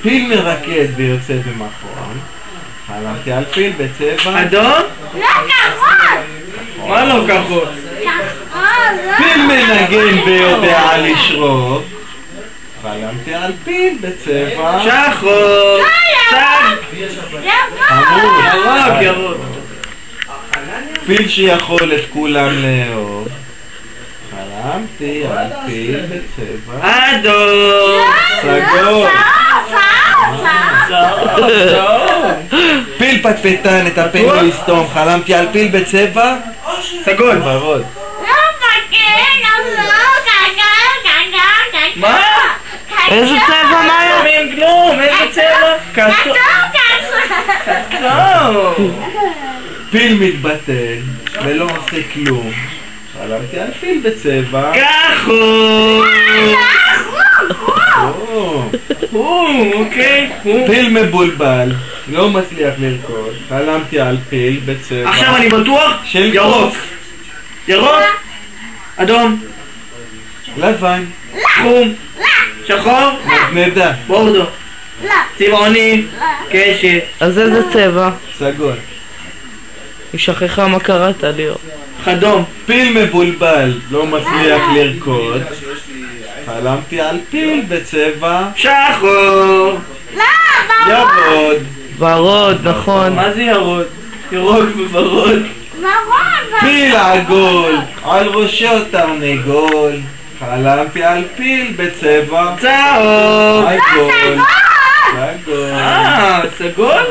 פיל מרקד ויוצא במכון. חלמתי על פיל בצבע אדום? לא כחול! מה לא כחול? פיל מנגן ויודע לשרוק. חלמתי על פיל בצבע שחור! ירוק, ירוק. פיל שיכול את כולם לאהוב. חלמתי על פיל בצבע אדום! סגול. צהוב! פיל פטפטן את הפה לא יסתום. חלמתי על פיל בצבע סגול! ורוד. מה? איזה צבע מאיה? אין כלום, איזה צבע? כתוב! פיל מתבטל ולא עושה כלום. חלמתי על פיל בצבע כחול! אוקיי. פיל מבולבל לא מצליח לרקוד. חלמתי על פיל בצבע עכשיו אני בטוח של ירוק! ירוק! אדום! לבן חום! שחור! נדע בורדו! צבעוני! קשת! אז איזה צבע? סגול. היא שכחה מה קראת ליאור. חדום! פיל מבולבל לא מצליח לרקוד. חלמתי על פיל בצבע שחור! ירוד. ורוד, נכון. מה זה ירוק? ירוק וורוד! פיל עגול על ראשו תרנגול. חלמתי על פיל בצבע צהוב! עגול. סגול. סגול?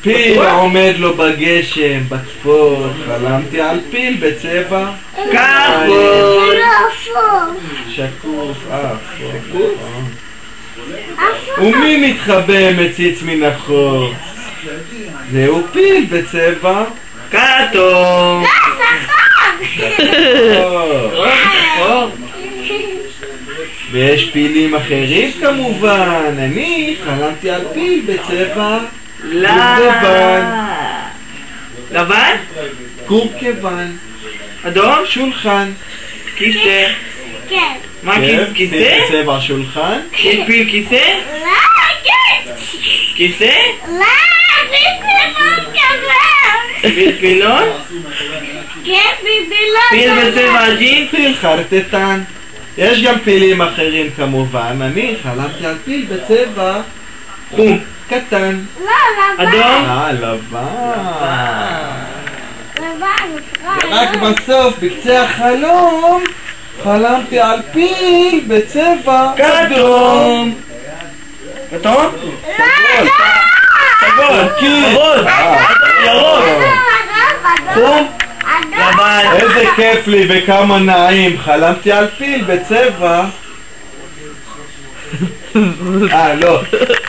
פיל עומד לו בגשם בכפור. חלמתי על פיל בצבע כחול! שקוף. שקוף? ומי מתחבא מציץ מן החור? זהו פיל בצבע כתום! ויש פילים אחרים כמובן. אני חלמתי על פיל בצבע לבן. לבן? קורקוון. אדום? שולחן. כיסא? מה כיסא? פיל בצבע שולחן. יש פיל כיסא? כיסא? פיל פילון? פיל בצבע ג'ינס? פיל חרטטן. יש גם פילים אחרים כמובן. אני חלמתי על פיל בצבע חום. קטן. אדום? לבן. רק בסוף בקצה החלום חלמתי על פיל בצבע כתום! כתום? סגול! ורוד! ירוק! חום? לבן! איזה כיף לי וכמה נעים. חלמתי על פיל בצבע לא.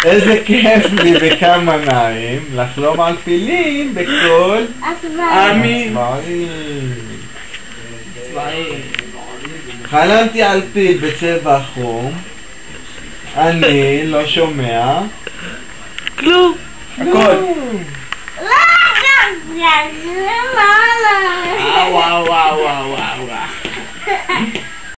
איזה כיף לי וכמה נעים לחלום על פילים בכל עמים. חלמתי על פיל בצבע חום. אני לא שומע כלום. הכל. וואו וואו וואו וואו